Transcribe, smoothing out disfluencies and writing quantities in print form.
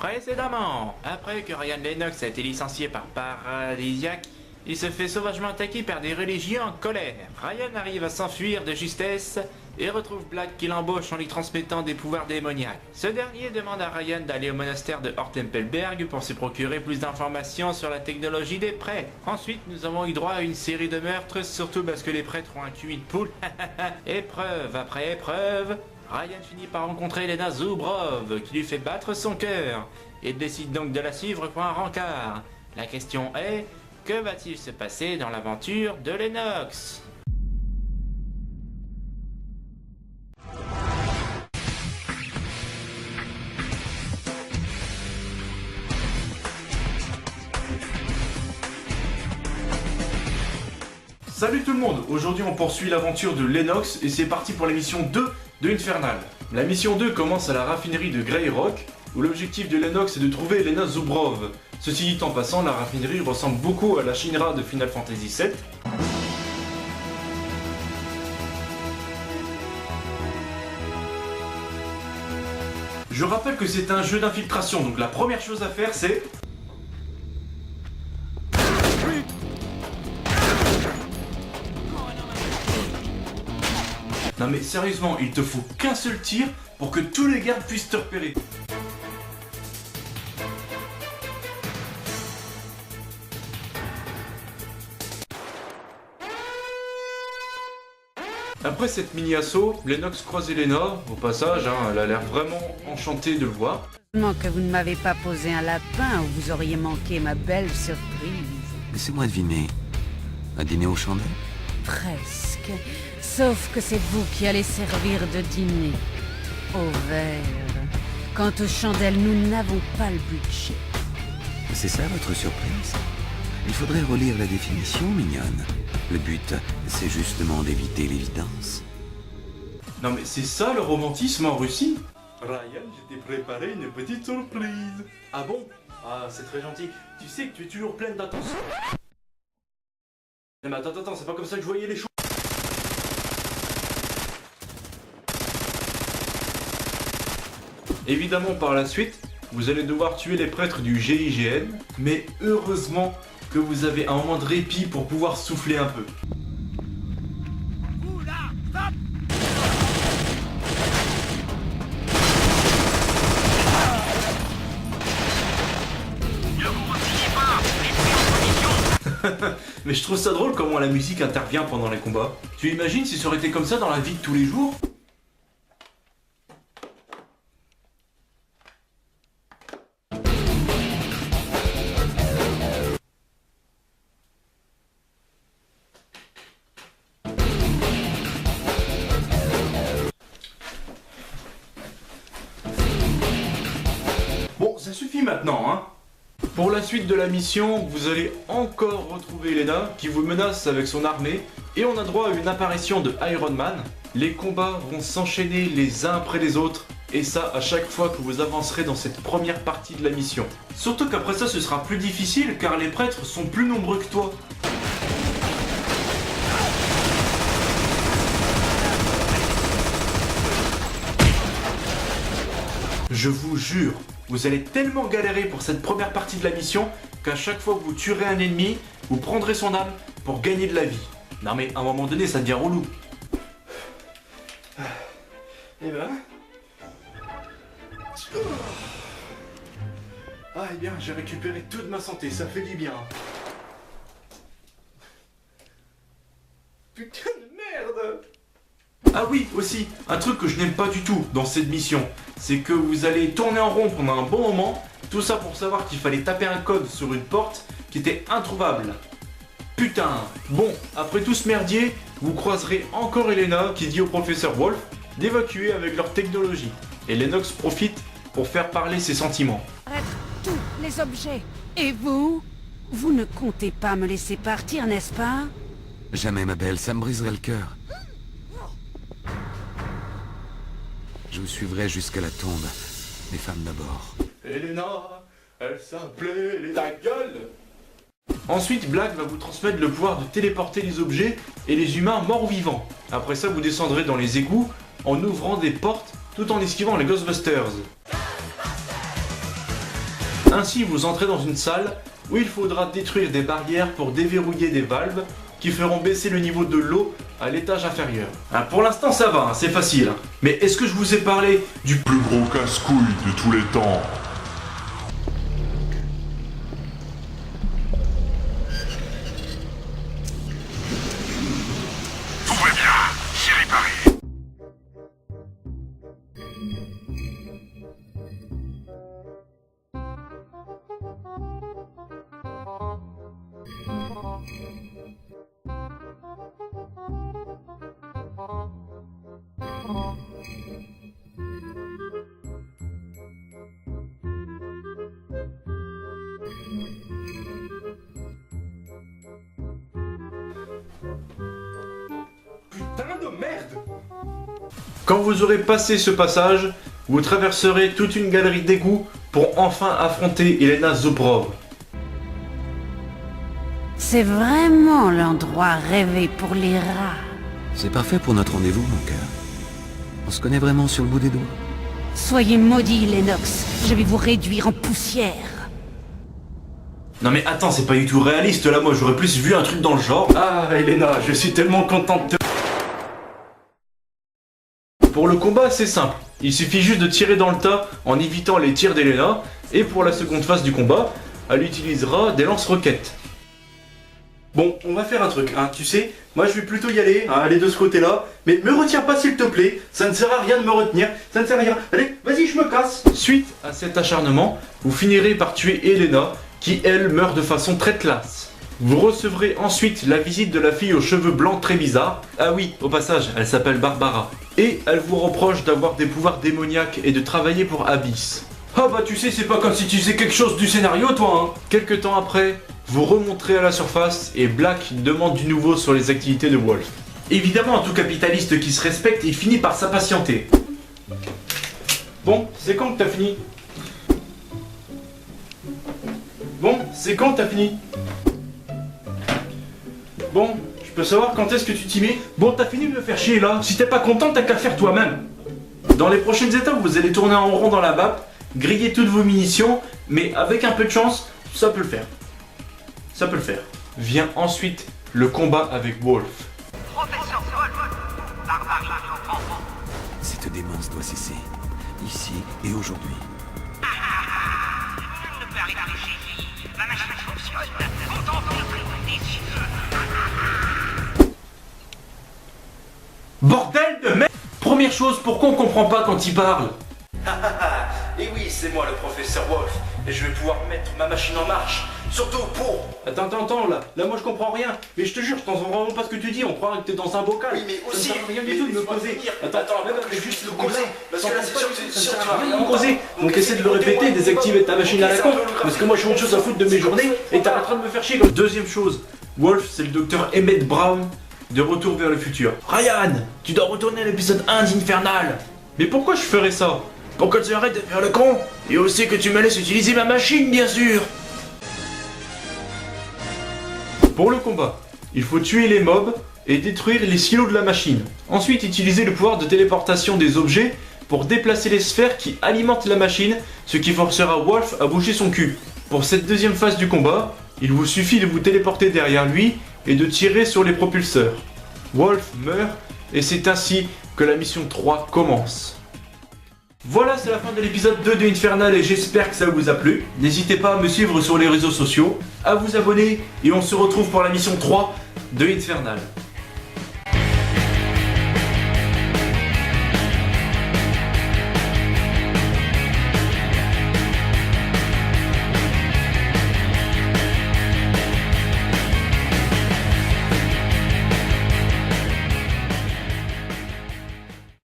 Précédemment, après que Ryan Lennox a été licencié par Paradisiac, il se fait sauvagement attaquer par des religieux en colère. Ryan arrive à s'enfuir de justesse et retrouve Black qui l'embauche en lui transmettant des pouvoirs démoniaques. Ce dernier demande à Ryan d'aller au monastère de Hortempelberg pour se procurer plus d'informations sur la technologie des prêtres. Ensuite, nous avons eu droit à une série de meurtres, surtout parce que les prêtres ont un QI de poule. Épreuve après épreuve, Ryan finit par rencontrer Elena Zubrov qui lui fait battre son cœur. Il décide donc de la suivre pour un rencard. La question est, que va-t-il se passer dans l'aventure de Lennox ? Salut tout le monde, aujourd'hui on poursuit l'aventure de Lennox et c'est parti pour la mission 2 de Infernal. La mission 2 commence à la raffinerie de Greyrock où l'objectif de Lennox est de trouver Elena Zubrov. Ceci dit en passant, la raffinerie ressemble beaucoup à la Shinra de Final Fantasy VII. Je rappelle que c'est un jeu d'infiltration, donc la première chose à faire c'est... Non mais sérieusement, il te faut qu'un seul tir pour que tous les gardes puissent te repérer. Après cette mini-assaut, Lennox croise Elena. Au passage, elle a l'air vraiment enchantée de le voir. Heureusement que vous ne m'avez pas posé un lapin ou vous auriez manqué ma belle surprise. Laissez-moi deviner. Un dîner aux chandelles? Presque. Sauf que c'est vous qui allez servir de dîner. Au verre. Quant aux chandelles, nous n'avons pas le budget. C'est ça votre surprise? Il faudrait relire la définition, mignonne. Le but, c'est justement d'éviter l'évidence. Non mais c'est ça le romantisme en Russie? Ryan, je t'ai préparé une petite surprise. Ah bon? Ah, c'est très gentil. Tu sais que tu es toujours pleine d'attention. Non mais attends, c'est pas comme ça que je voyais les choses. Évidemment, par la suite, vous allez devoir tuer les prêtres du GIGN, mais heureusement que vous avez un moment de répit pour pouvoir souffler un peu. Mais je trouve ça drôle comment la musique intervient pendant les combats. Tu imagines si ça aurait été comme ça dans la vie de tous les jours ? Bon, ça suffit maintenant, hein. Pour la suite de la mission, vous allez encore retrouver Elena qui vous menace avec son armée et on a droit à une apparition de Iron Man. Les combats vont s'enchaîner les uns après les autres et ça à chaque fois que vous avancerez dans cette première partie de la mission. Surtout qu'après ça ce sera plus difficile car les prêtres sont plus nombreux que toi. Je vous jure, vous allez tellement galérer pour cette première partie de la mission qu'à chaque fois que vous tuerez un ennemi, vous prendrez son âme pour gagner de la vie. Non mais à un moment donné, ça devient relou. Eh ben... Ah eh bien, j'ai récupéré toute ma santé, ça fait du bien. Putain de merde! Ah oui, aussi, un truc que je n'aime pas du tout dans cette mission, c'est que vous allez tourner en rond pendant un bon moment, tout ça pour savoir qu'il fallait taper un code sur une porte qui était introuvable. Putain. Bon, après tout ce merdier, vous croiserez encore Elena qui dit au professeur Wolf d'évacuer avec leur technologie. Et Lennox profite pour faire parler ses sentiments. Arrête tous les objets. Et vous? Vous ne comptez pas me laisser partir, n'est-ce pas? Jamais, ma belle, ça me briserait le cœur. Je vous suivrai jusqu'à la tombe. Les femmes d'abord. Elena, elle s'appelait Elena. Ta gueule! Ensuite, Black va vous transmettre le pouvoir de téléporter les objets et les humains morts ou vivants. Après ça, vous descendrez dans les égouts en ouvrant des portes tout en esquivant les Ghostbusters. Ainsi, vous entrez dans une salle où il faudra détruire des barrières pour déverrouiller des valves qui feront baisser le niveau de l'eau à l'étage inférieur. Pour l'instant, ça va, c'est facile. Mais est-ce que je vous ai parlé du plus gros casse-couille de tous les temps? Tout va bien, c'est réparé. Putain de merde! Quand vous aurez passé ce passage, vous traverserez toute une galerie d'égouts pour enfin affronter Elena Zobrov. C'est vraiment l'endroit rêvé pour les rats. C'est parfait pour notre rendez-vous, mon cœur. On se connaît vraiment sur le bout des doigts. Soyez maudits, Lennox. Je vais vous réduire en poussière. Non mais attends, c'est pas du tout réaliste là, moi j'aurais plus vu un truc dans le genre. Ah Elena, je suis tellement contente de... Pour le combat, c'est simple. Il suffit juste de tirer dans le tas en évitant les tirs d'Elena. Et pour la seconde phase du combat, elle utilisera des lance-roquettes. Bon, on va faire un truc, hein, tu sais, moi je vais plutôt y aller, hein, aller de ce côté-là, mais me retiens pas s'il te plaît, ça ne sert à rien de me retenir, ça ne sert à rien. Allez, vas-y, je me casse. Suite à cet acharnement, vous finirez par tuer Elena, qui elle meurt de façon très classe. Vous recevrez ensuite la visite de la fille aux cheveux blancs très bizarres. Ah oui, au passage, elle s'appelle Barbara. Et elle vous reproche d'avoir des pouvoirs démoniaques et de travailler pour Abyss. Ah bah tu sais, c'est pas comme si tu faisais quelque chose du scénario toi, hein. Quelques temps après, vous remonterez à la surface et Black demande du nouveau sur les activités de Wolf. Évidemment, tout capitaliste qui se respecte, il finit par s'impatienter. Bon, c'est quand que t'as fini? Bon, c'est quand t'as fini? Bon, je peux savoir quand est-ce que tu t'y mets? Bon, t'as fini de me faire chier là. Si t'es pas content, t'as qu'à le faire toi-même. Dans les prochaines étapes, vous allez tourner en rond dans la map, griller toutes vos munitions, mais avec un peu de chance, ça peut le faire. Ça peut le faire. Vient ensuite le combat avec Wolf. Professeur Wolf, barbarie de l'enfant. Cette démence doit cesser. Ici et aujourd'hui. Nul ne peut arriver ici. La machine fonctionne. Contemplons le plus des yeux. Bordel de merde! Première chose, pourquoi on comprend pas quand il parle? Et oui, c'est moi le professeur Wolf, et je vais pouvoir mettre ma machine en marche. Surtout pour... Attends, là moi je comprends rien. Mais je te jure, je t'entends vraiment pas ce que tu dis, on croirait que t'es dans un bocal. Oui, mais aussi... Ça ne sert à rien du tout de me poser. Attends, mais juste le causer. Parce que là, c'est sûr que ça ne sert à rien de me poser. Donc essaie de le répéter, désactiver ta machine à la con. Parce que moi je suis autre chose à foutre de mes journées, et t'es en train de me faire chier. Deuxième chose, Wolf, c'est le docteur Emmett Brown de Retour vers le futur. Ryan, tu dois retourner à l'épisode 1 d'Infernal. Mais pourquoi je ferais ça? Pour que tu arrêtes de faire le con. Et aussi que tu me laisses utiliser ma machine, bien sûr. Pour le combat, il faut tuer les mobs et détruire les silos de la machine. Ensuite, utiliser le pouvoir de téléportation des objets pour déplacer les sphères qui alimentent la machine, ce qui forcera Wolf à bouger son cul. Pour cette deuxième phase du combat, il vous suffit de vous téléporter derrière lui et de tirer sur les propulseurs. Wolf meurt et c'est ainsi que la mission 3 commence. Voilà, c'est la fin de l'épisode 2 de Infernal et j'espère que ça vous a plu. N'hésitez pas à me suivre sur les réseaux sociaux, à vous abonner et on se retrouve pour la mission 3 de Infernal.